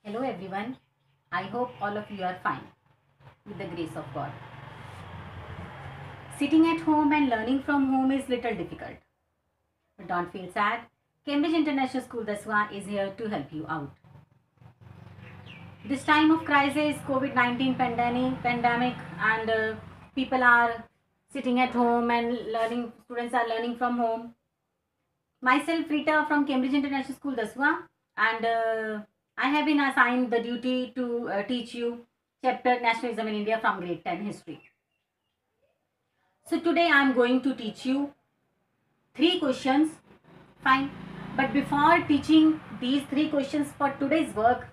Hello everyone. I hope all of you are fine with the grace of God. Sitting at home and learning from home is little difficult. But don't feel sad. Cambridge International School Daswa is here to help you out. This time of crisis, COVID-19 pandemic and people are sitting at home and students are learning from home. Myself, Rita from Cambridge International School Daswa, and I have been assigned the duty to teach you chapter Nationalism in India from grade 10 history. So today I am going to teach you 3 questions. Fine. But before teaching these 3 questions for today's work,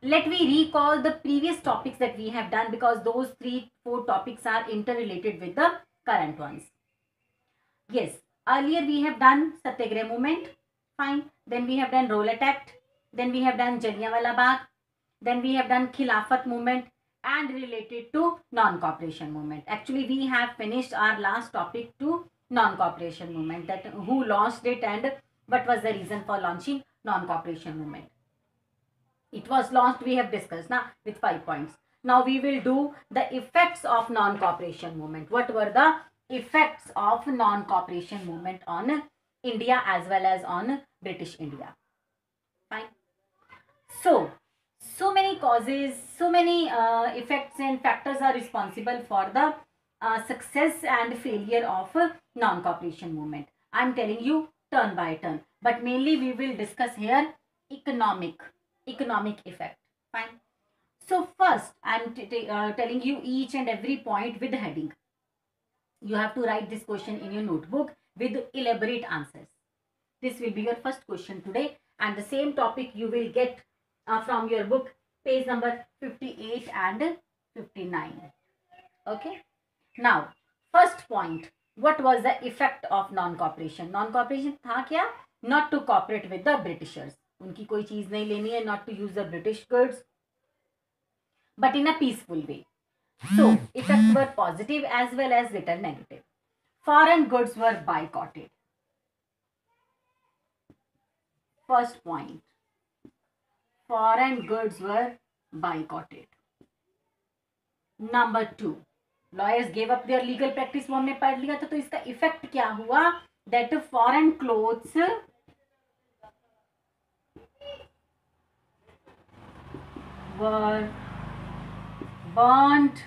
let me recall the previous topics that we have done, because those 3-4 topics are interrelated with the current ones. Yes, earlier we have done Satyagraha movement. Fine. Then we have done Rowlatt Act. Then we have done Jallianwala Bagh. Then we have done Khilafat movement and related to non-cooperation movement. Actually, we have finished our last topic to non-cooperation movement, that who launched it and what was the reason for launching non-cooperation movement. It was launched, we have discussed now with 5 points. Now we will do the effects of non-cooperation movement. What were the effects of non-cooperation movement on India as well as on British India? Fine. So many causes, so many effects and factors are responsible for the success and failure of non-cooperation movement. I am telling you turn by turn, but mainly we will discuss here economic effect. Fine. So first I am telling you each and every point with heading. You have to write this question in your notebook with elaborate answers. This will be your first question today, and the same topic you will get from your book, page number 58 and 59. Okay. Now, first point. What was the effect of non-cooperation? Non-cooperation था क्या? Not to cooperate with the Britishers. उनकी कोई चीज नहीं लेनी है. Not to use the British goods, but in a peaceful way. So, effects were positive as well as little negative. Foreign goods were boycotted. First point. Foreign goods were boycotted. Number 2. Lawyers gave up their legal practice. वो हमने पढ़ लिया था. तो इसका effect क्या हुआ? That foreign clothes were burnt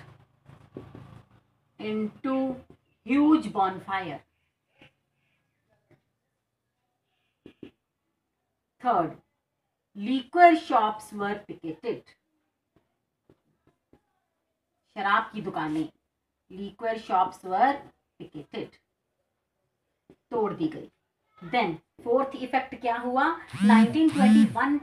into huge bonfire. Third, liquor shops were picketed. शराब की दुकानें, liquor shops were picketed, तोड़ दी गई. Then fourth effect क्या हुआ? 1921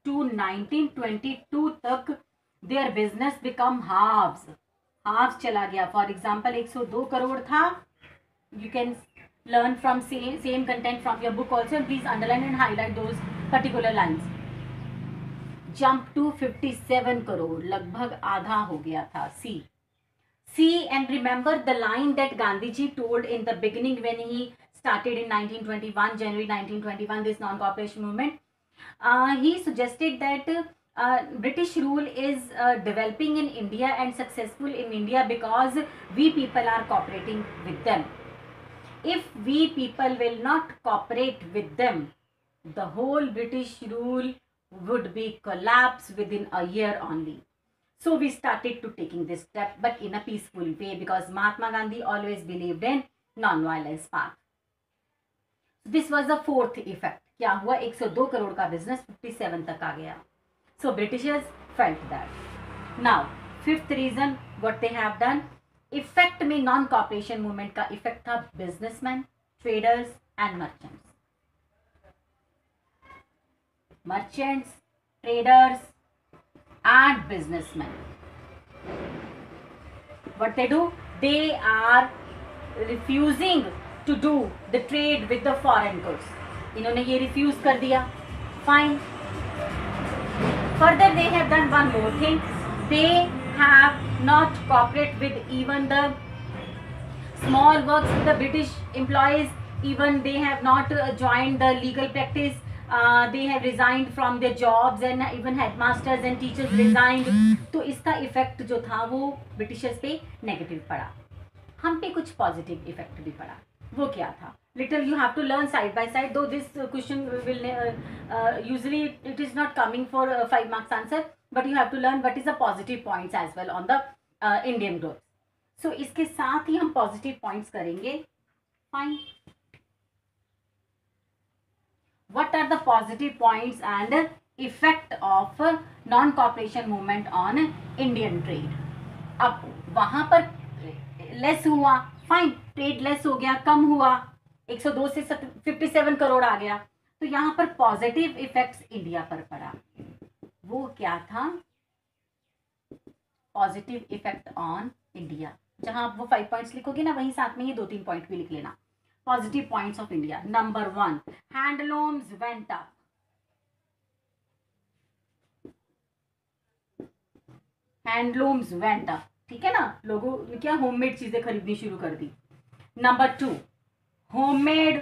to 1922 तक their business become halves चला गया. For example, 102 करोड़ था. You can learn from same content from your book also. Please underline and highlight those particular lines. Jump to 57 crore, लगभग आधा हो गया था. See and remember the line that Gandhiji told in the beginning when he started in 1921, January 1921, this non-cooperation movement. He suggested that British rule is developing in India and successful in India because we people are cooperating with them. If we people will not cooperate with them, the whole British rule would be collapsed within a year only. So we started to taking this step, but in a peaceful way, because Mahatma Gandhi always believed in non-violence path. This was the fourth effect. क्या हुआ? 102 करोड़ का business 57 तक आ गया. So Britishers felt that. Now, fifth reason what they have done. Effect में non cooperation movement का effect था businessman, traders and merchants, traders and businessman. What they do? They are refusing to do the trade with the foreign goods. इन्होंने ये refuse कर दिया. Fine. Further they have done one more thing. They have not cooperate with even the small works with the British employees. Even they have not joined the legal practice they have resigned from their jobs and even headmasters and teachers resigned. तो इसका effect जो था वो Britishers पे negative पड़ा, हम पे कुछ पॉजिटिव इफेक्ट भी पड़ा. वो क्या था? Little you have to learn side by side, though this question will usually it is not coming for 5 marks answer, but you have to learn what is the positive points as well on the Indian growth. So इसके साथ ही हम positive points करेंगे. Fine. What are the positive points and effect of non-cooperation movement on Indian trade? अब वहां पर less हुआ, fine, trade less हो गया, कम हुआ, 102 से 57 करोड़ आ गया. तो यहां पर पॉजिटिव इफेक्ट्स इंडिया पर पड़ा. वो क्या था? Positive effect on India. जहां आप वो 5 पॉइंट्स लिखोगे ना, वहीं साथ में ये 2-3 पॉइंट भी लिख लेना. Positive points of India. Number 1, handlooms went up. Handlooms went up. ठीक है ना, लोगों ने क्या होममेड चीजें खरीदनी शुरू कर दी. Number 2, homemade.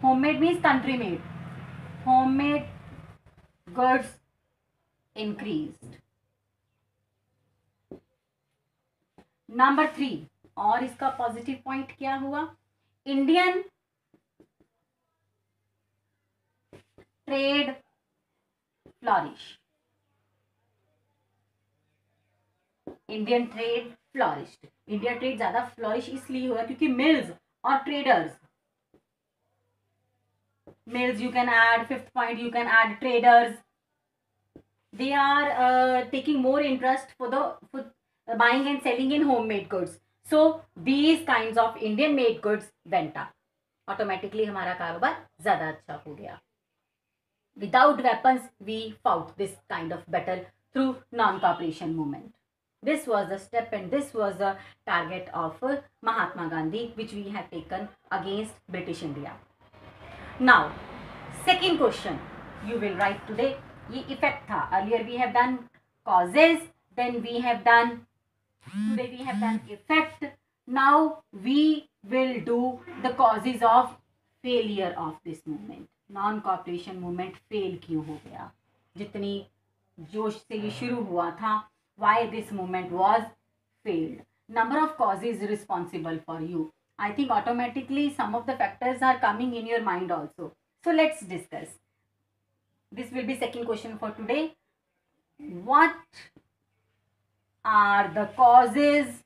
Homemade means country made. Homemade goods increased. Number 3, और इसका पॉजिटिव पॉइंट क्या हुआ? Indian trade flourish. Indian trade flourished. Indian trade ज्यादा फ्लॉरिश इसलिए हुआ क्योंकि मिल्स और traders, mills you can add, 5th point you can add traders, they are taking more interest for buying and selling in homemade goods. So these kinds of Indian made goods went up. Automatically हमारा कारोबार ज्यादा अच्छा हो गया. Without weapons we fought this kind of battle through non-cooperation movement. This was the step and this was the target of Mahatma Gandhi which we have taken against British India. Now second question you will write today. ये effect था. Earlier we have done causes, then we have done, today we have done effect. Now we will do the causes of failure of this movement. Non-cooperation movement fail क्यों हो गया? जितनी जोश से ये शुरू हुआ था, why this movement was failed? Number of causes responsible for you. I think automatically some of the factors are coming in your mind also. So let's discuss. This will be second question for today. What are the causes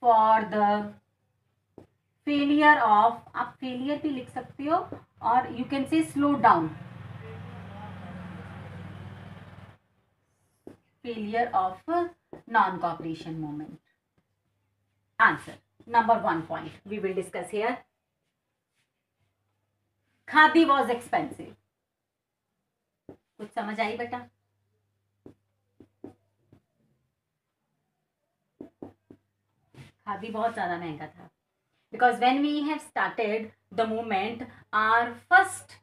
for the failure of, आप failure भी लिख सकते हो और you can say slow down. Failure of non-cooperation movement. Answer. Number 1 point we will discuss here. Khadi was expensive. कुछ समझ आई बेटा? खादी बहुत ज्यादा महंगा था. Because when we have started the movement, our first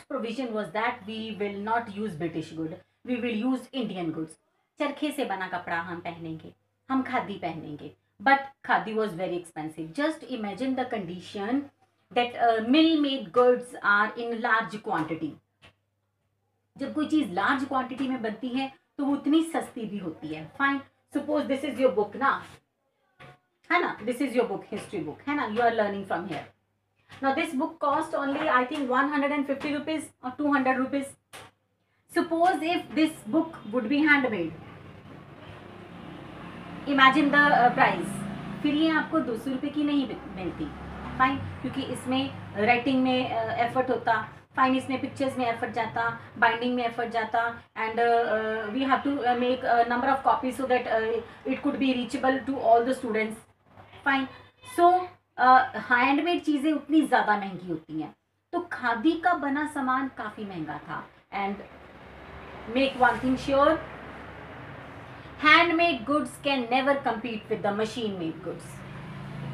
provision was that we will not use British good. We will use Indian goods. चरखे से बना कपड़ा हम पहनेंगे, हम खादी पहनेंगे. But khadi was very expensive. Just imagine the condition that mill-made goods are in large quantity. जब कोई चीज लार्ज क्वांटिटी में बनती है तो वो उतनी सस्ती भी होती है. Fine, suppose this is your book ना, है ना, this is your book, history book है ना, you are learning from here. Now this book cost only I think 150 rupees और 200 rupees. Suppose if this book would be handmade, imagine the price. फिर ये आपको 200 रुपये की नहीं मिलती. फाइन, क्योंकि इसमें राइटिंग में एफर्ट होता, फाइन, इसमें पिक्चर्स में एफर्ट जाता, बाइंडिंग में एफर्ट जाता, and we have to make number of copies so that it could be reachable to all the students. Fine, so handmade चीज़ें उतनी ज़्यादा महंगी होती हैं. तो खादी का बना सामान काफ़ी महंगा था. And make one thing sure, handmade goods can never compete with the machine made goods.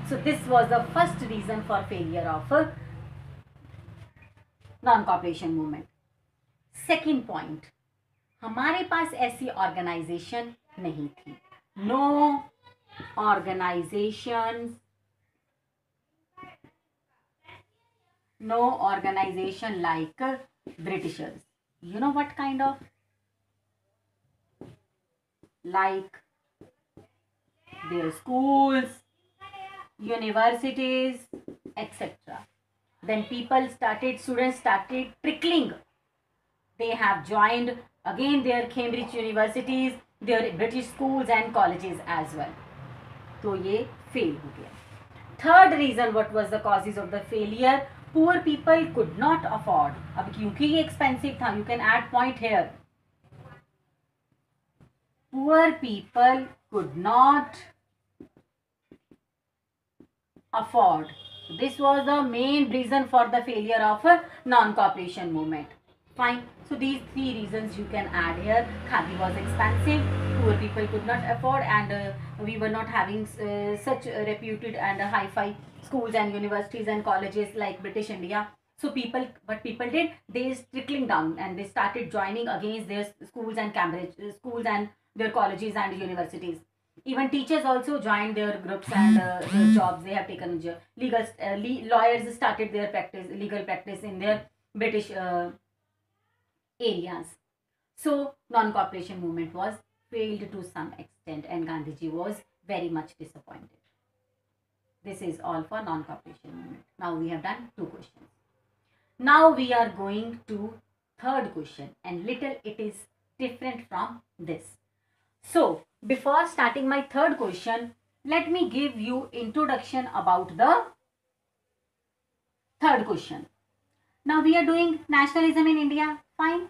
So this was the first reason for failure of non-cooperation movement. Second point, हमारे पास ऐसी ऑर्गेनाइजेशन नहीं थी. No organizations no organization like Britishers. You know what kind of? Like their schools, universities, etc. Then students started trickling. They have joined again their Cambridge universities, their British schools and colleges as well. तो ये fail हो गया. Third reason, what was the causes of the failure? Poor people could not afford. अब क्योंकि ये expensive था, you can add point here. Poor people could not afford. This was the main reason for the failure of a non-cooperation movement. Fine. So these three reasons you can add here. Khadi was expensive, poor people could not afford, and we were not having such reputed and hi-fi schools and universities and colleges like British India. So what people did, they trickling down and they started joining against their schools and schools and their colleges and universities. Even teachers also joined their groups and their jobs. They have taken lawyers started their legal practice in their British areas. So non-cooperation movement was failed to some extent, and Gandhiji was very much disappointed. This is all for non-cooperation movement. Now we have done 2 questions. Now we are going to third question, and little it is different from this. So before starting my third question, let me give you introduction about the third question. Now we are doing nationalism in India, fine.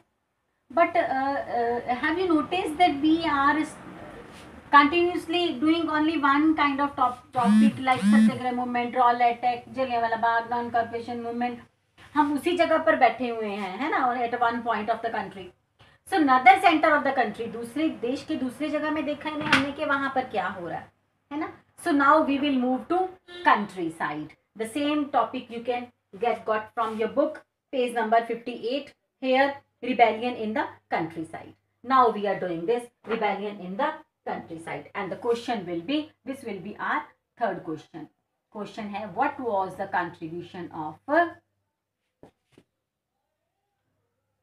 But have you noticed that we are continuously doing only one kind of topic like Satyagraha movement, Raw attack, Jallianwala Bagh, non-cooperation movement. हम उसी जगह पर बैठे हुए हैं, है ना, at one point of the country. So another center of the country, दूसरे देश के दूसरे जगह में देखा ही नहीं हमने कि वहाँ पर क्या हो रहा है ना. So now we will move to countryside. The same topic you can got from your book, page number 58. Here, rebellion in the countryside. Now we are doing this rebellion in the countryside, and the question will be, this will be our third question. Question है, what was the contribution of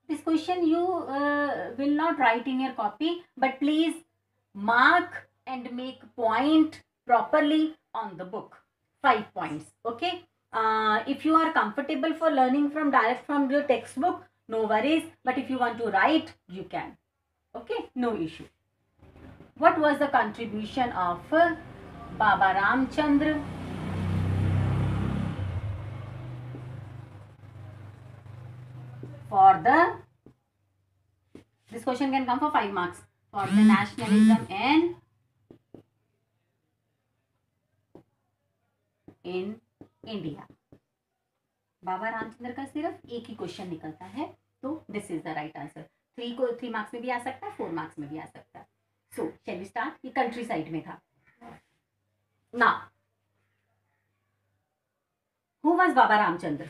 this question you will not write in your copy, but please mark and make point properly on the book. 5 points. Okay. If you are comfortable for learning direct from your textbook, no worries. But if you want to write, you can. Okay. No issue. What was the contribution of Baba Ramchandra for this question can come for 5 marks, for the nationalism in India. बाबा रामचंद्र का सिर्फ एक ही question निकलता है, तो this is the right answer. 3 marks में भी आ सकता है, 4 मार्क्स में भी आ सकता है. सो शैल वी स्टार्ट. ये कंट्री साइड में था. Now who was Baba Ramchandra?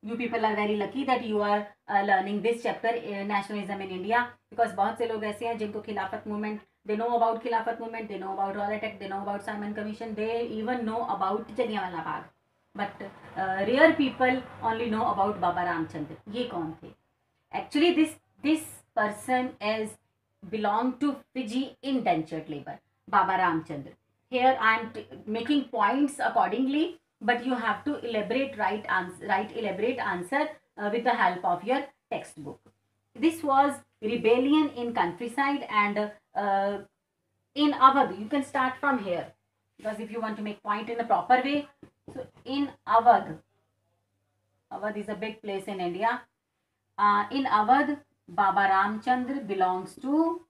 You people are very lucky that you are learning this chapter, nationalism in India, because बहुत से लोग ऐसे हैं जिनको खिलाफत मूवमेंट, they know about खिलाफत movement, they know about Raw attack, they know about Simon Commission, they even know about Jallianwala Bagh, but rare people only know about Baba Ramchandra. ये कौन थे? Actually this person is belong to Fiji indentured labor, Baba Ramchandra. Here I am making points accordingly, but you have to write elaborate answer with the help of your textbook. This was rebellion in countryside, and in Awadh. You can start from here, because if you want to make point in a proper way. So in Awadh is a big place in India. In Awadh, Baba Ramchandra belongs to,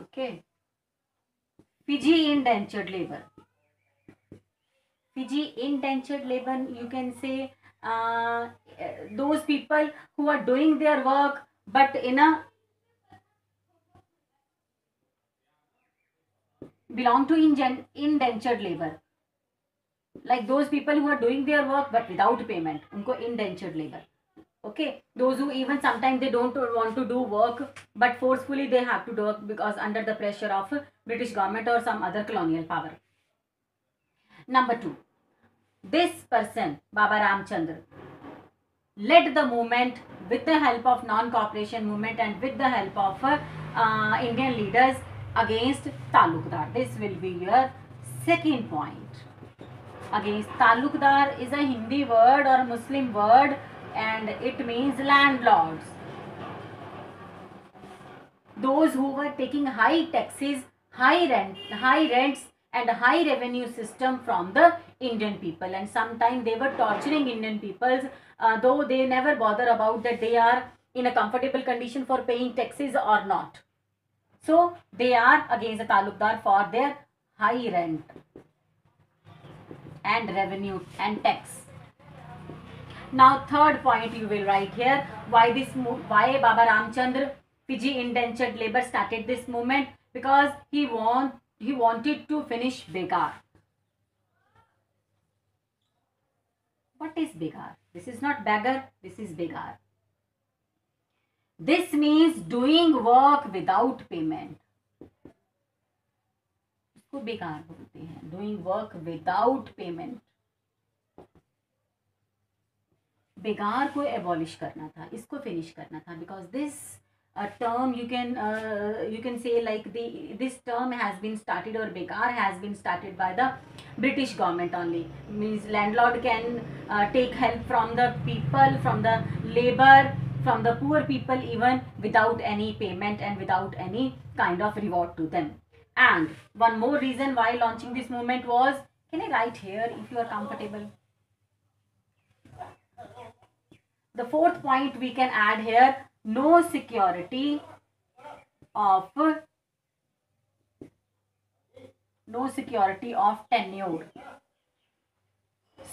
okay, Fiji indentured labor. Fiji indentured labor, you can say those people who are doing their work but in a belong to indentured labor. Like those people who are doing their work but without payment, unko indentured labor. Okay, those who even sometimes they don't want to do work, but forcefully they have to do work because under the pressure of British government or some other colonial power. Number 2, this person, Baba Ramchandra, led the movement with the help of non-cooperation movement and with the help of Indian leaders against Talukdar. This will be your second point. Against Talukdar is a Hindi word or Muslim word, and it means landlords. Those who were taking high taxes, high rents and high revenue system from the Indian people, and sometimes they were torturing Indian peoples, though they never bother about that they are in a comfortable condition for paying taxes or not. So they are against the Talukdar for their high rent and revenue and tax. Now third point you will write here, why Baba Ramchandra, Fiji indentured labor, started this movement? Because he wanted to finish begar. What is begar? This is not beggar, this is begar. This means doing work without payment. इसको बेकार बोलते हैं, doing work without payment. बेगार को abolish करना था, इसको finish करना था, because this term you can say like this term has been started, or begar has been started by the British government only. Means landlord can take help from the people, from the labor, from the poor people, even without any payment and without any kind of reward to them. And one more reason why launching this movement was, can I write here if you are comfortable? The fourth point we can add here, no security of tenure.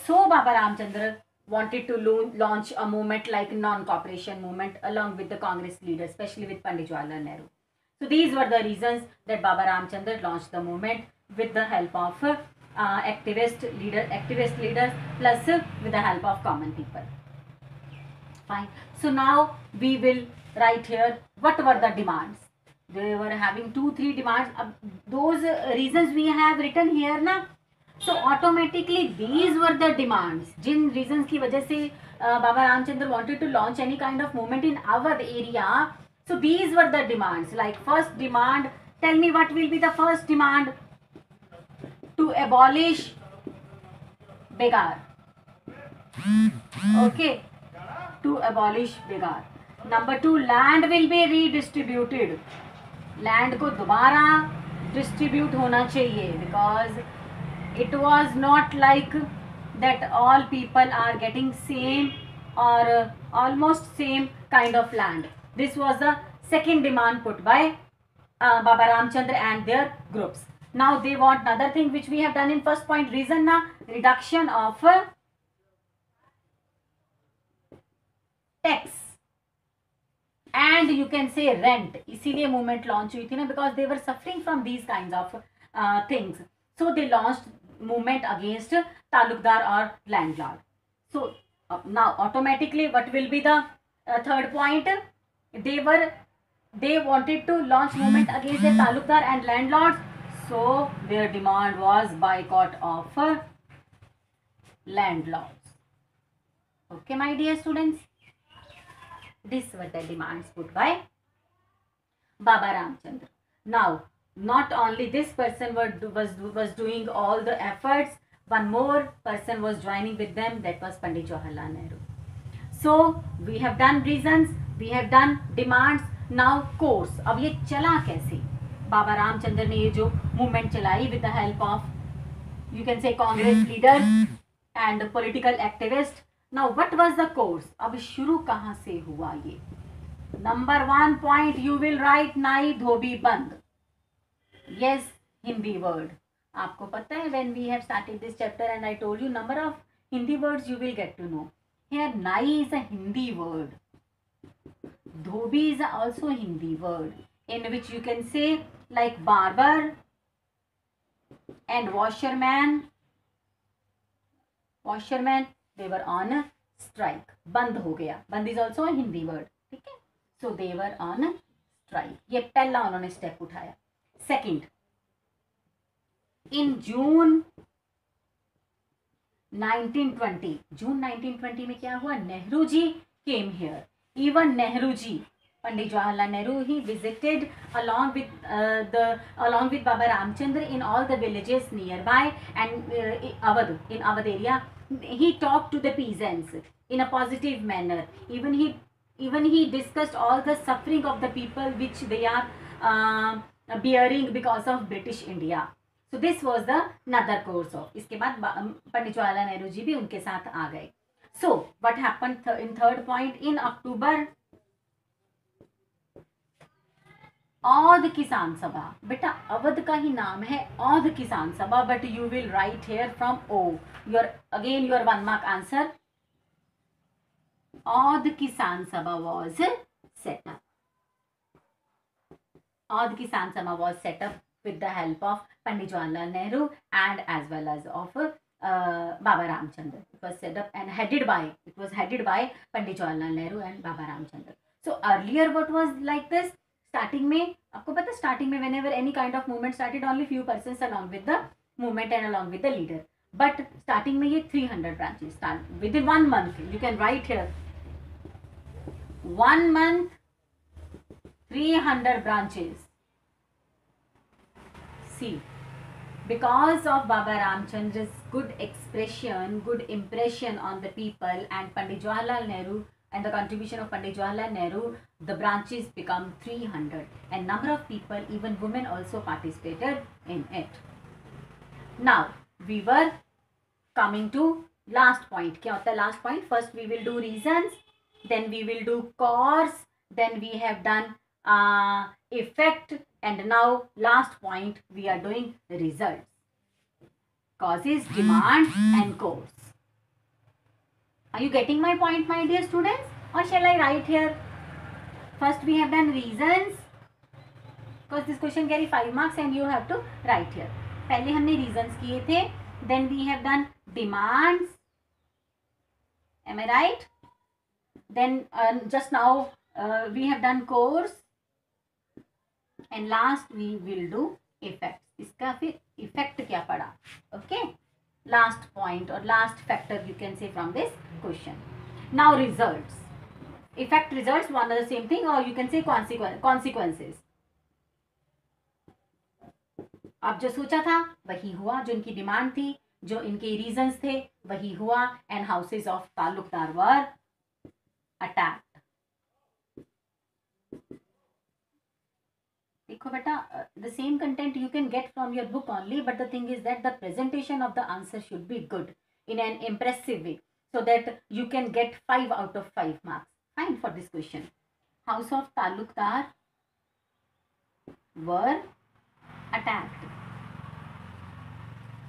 So Baba Ramchandra wanted to launch a movement like non-cooperation movement along with the Congress leaders, especially with Pandit Jawaharlal Nehru. So these were the reasons that Baba Ramchandra launched the movement with the help of activist leaders plus with the help of common people. Fine. So now we will write here what were the demands. They were having 2-3 demands. Those reasons we have written here na. So automatically these were the demands. Jin reasons की वजह से Baba Ramchandra wanted to launch any kind of movement in our area. So these were the demands. Like first demand, tell me what will be the first demand? To abolish begar. Okay. To abolish begar. Number 2, land will be redistributed. Land को दोबारा distribute होना चाहिए, because it was not like that all people are getting same or almost same kind of land. This was the second demand put by Baba Ramchandra and their groups. Now they want another thing which we have done in first point, reason na, reduction of tax and you can say rent. इसीलिए movement launch हुई थी ना, because they were suffering from these kinds of things. So they launched movement against Talukdar or landlord. So now automatically what will be the third point? They wanted to launch movement against the Talukdar and landlords. So their demand was boycott of landlords. Okay, my dear students. These were the demands put by Baba Ramchandra. Now, not only this person was doing all the efforts, one more person was joining with them, that was Pandit Jawaharlal Nehru. So, we have done reasons, we have done demands, now course. अब ये चला कैसे? Baba Ramchandra ने ये जो movement चलाई with the help of, you can say, Congress leaders and political activists. Now what was the course? अब शुरू कहाँ से हुआ ये? Number 1 point you will write, नाई धोबी बंद. Yes, Hindi word. आपको पता है when we have started this chapter and I told you number of Hindi words you will get to know. Here नाई is a Hindi word. Dhobi is also a Hindi word in which you can say like barber and washerman. They were on a strike. बंद हो गया. बंद is also a Hindi word. ठीक है? So they were on a strike. ये पहला उन्होंने step उठाया. Second, in June 1920, जून 1920 में क्या हुआ? Nehru ji came here. Even Nehru ji, Pandit Jawaharlal Nehru, he visited along with Baba Ramchandra in all the villages nearby, and in Awadh area. He talked to the peasants in a positive manner. Even he discussed all the suffering of the people which they are bearing because of British India. So this was the another course of. इसके बाद पंडित जवाहरलाल नेहरू जी भी उनके साथ आ गए. So what happened in third point? In October, Aundh Kisan सभा. बेटा अवध का ही नाम है Oudh Kisan Sabha, but you will write here from O. Your 1 mark answer. Oudh Kisan Sabha was set up. Oudh Kisan Sabha was set up with the help of Pandit Jawaharlal Nehru and as well as of Baba Ramchandra. It was set up and headed by Pandit Jawaharlal Nehru and Baba Ramchandra. So earlier what was like this? Starting में आपको पता, starting में whenever any kind of movement started, only few persons along with the movement and along with the leader. But starting में ये 300 branches start within 1 month. You can write here 1 month 300 branches. See, because of Baba Ramchandra's good expression, good impression on the people, and Pandit Jawaharlal Nehru and the contribution of Pandit Jawaharlal Nehru, the branches become 300, and number of people, even women, also participated in it. Now we were coming to last point. क्या होता है last point? First we will do reasons, then we will do cause, then we have done effect, and now last point we are doing results. Causes, demand and cause. Are you getting my point, my dear students, or shall I write here? First we have done reasons, because this question carry 5 marks and you have to write here. पहले हमने reasons किए थे, then we have done demands, am I right? Then just now we have done cause, and last we will do effects. इसका फिर effect क्या पड़ा? Okay, last point or last factor you can say from this question. Now results. Effect, results, one are the same thing, or you can say consequences. अब जो सोचा था वही हुआ, जो इनकी डिमांड थी, जो इनके रीजंस थे वही हुआ, and houses of Talukdar were attacked. देखो बेटा, the same content you can get from your book only, but the thing is that the presentation of the answer should be good in an impressive way, so that you can get 5 out of 5 marks. Fine for this question. House of Talukdar were attacked.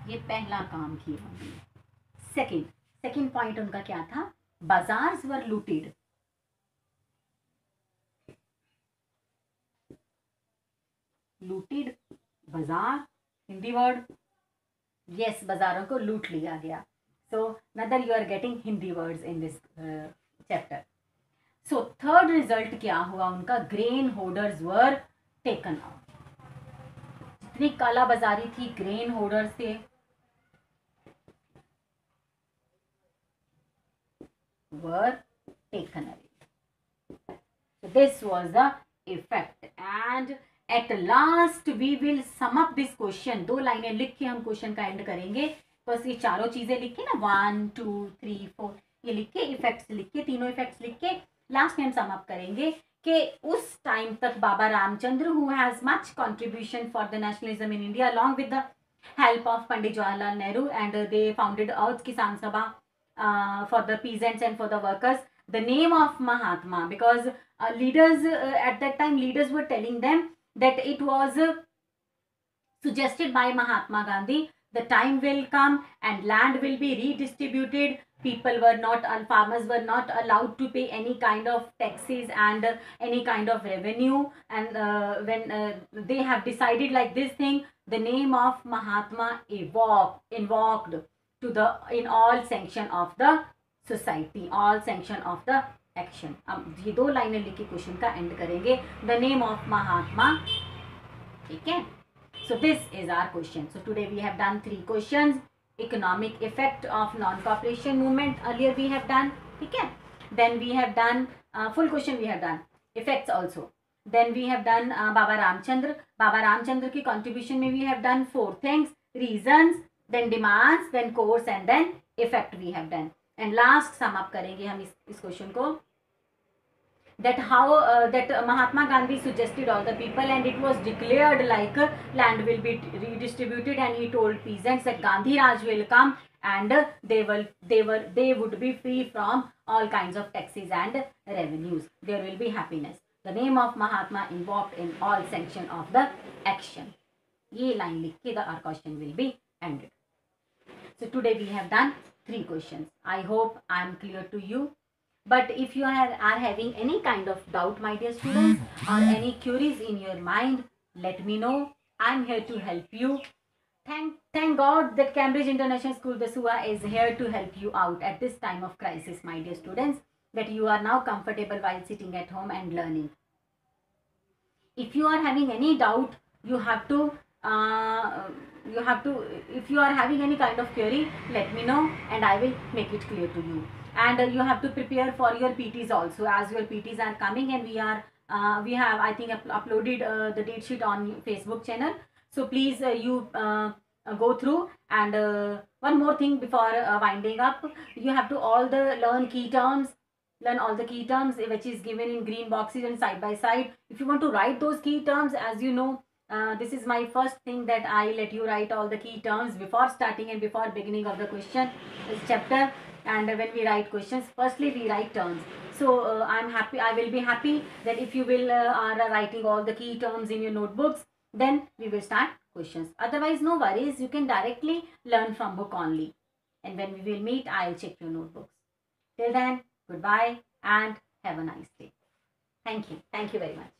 ये पहला काम किया हमने. Second point उनका क्या था? Bazaars वर looted. Looted, बाजार, Hindi word. Yes, बाजारों को लूट लिया गया. So another you are getting Hindi words in this chapter. So third result क्या हुआ उनका? Grain holders were taken out. जितनी काला बाजारी थी, ग्रेन होल्डर्स थे, were taken away. So this was the effect, and at last we will sum up this question. 2 लाइनें लिख के हम क्वेश्चन का एंड करेंगे. बस ये चारों चीजें लिख के ना, 1 2 3 4 ये लिख के, इफेक्ट्स लिख के, तीनों इफेक्ट्स लिख के लास्ट में हम सम अप करेंगे कि उस टाइम तक Baba Ramchandra, who has much contribution for the nationalism in India along with the help of Pandit Jawaharlal Nehru, and they founded Audh Kisan Sabha for the peasants and for the workers. The name of Mahatma, because leaders at that time, leaders were telling them that it was suggested by Mahatma Gandhi, the time will come and land will be redistributed. People were not, farmers were not allowed to pay any kind of taxes and any kind of revenue, and when they have decided like this thing, the name of Mahatma invoked to the in all sanction of the society, all sanction of the action. अब ये 2 लाइनें लिख के question का and करेंगे. The name of महात्मा. ठीक है. So this is our question. So today we have done 3 questions: economic effect of non-cooperation movement, earlier we have done. ठीक है. Then we have done full question, we have done effects also. Then we have done Baba Ramchandra. Baba Ramchandra की contribution में we have done 4 things: reasons, then demands, then course, and then effect we have done. And last sum up करेंगे हम इस question को, that how that Mahatma Gandhi suggested all the people, and it was declared like land will be redistributed, and he told peasants that Gandhi Raj will come, and they would be free from all kinds of taxes and revenues. There will be happiness. The name of Mahatma involved in all sanction of the action. ये line लिख के our question will be ended. So today we have done 3 questions. I hope I am clear to you. But if you are having any kind of doubt, my dear students, or any queries in your mind, let me know. I am here to help you. Thank God that Cambridge International School, Dasua, is here to help you out at this time of crisis, my dear students, that you are now comfortable while sitting at home and learning. If you are having any doubt, you have to, if you are having any kind of query, let me know and I will make it clear to you. And you have to prepare for your PTs also, as your PTs are coming, and we have I think uploaded the date sheet on Facebook channel. So please you go through. And one more thing before winding up, you have to learn key terms. Learn all the key terms which is given in green boxes and side by side. If you want to write those key terms, as you know, this is my first thing, that I let you write all the key terms before starting and before beginning of the question chapter. And when we write questions, firstly we write terms. So I will be happy that if you will are writing all the key terms in your notebooks, then we will start questions. Otherwise, no worries, you can directly learn from book only. And when we will meet, I'll check your notebooks. Till then, goodbye and have a nice day. Thank you. Thank you very much.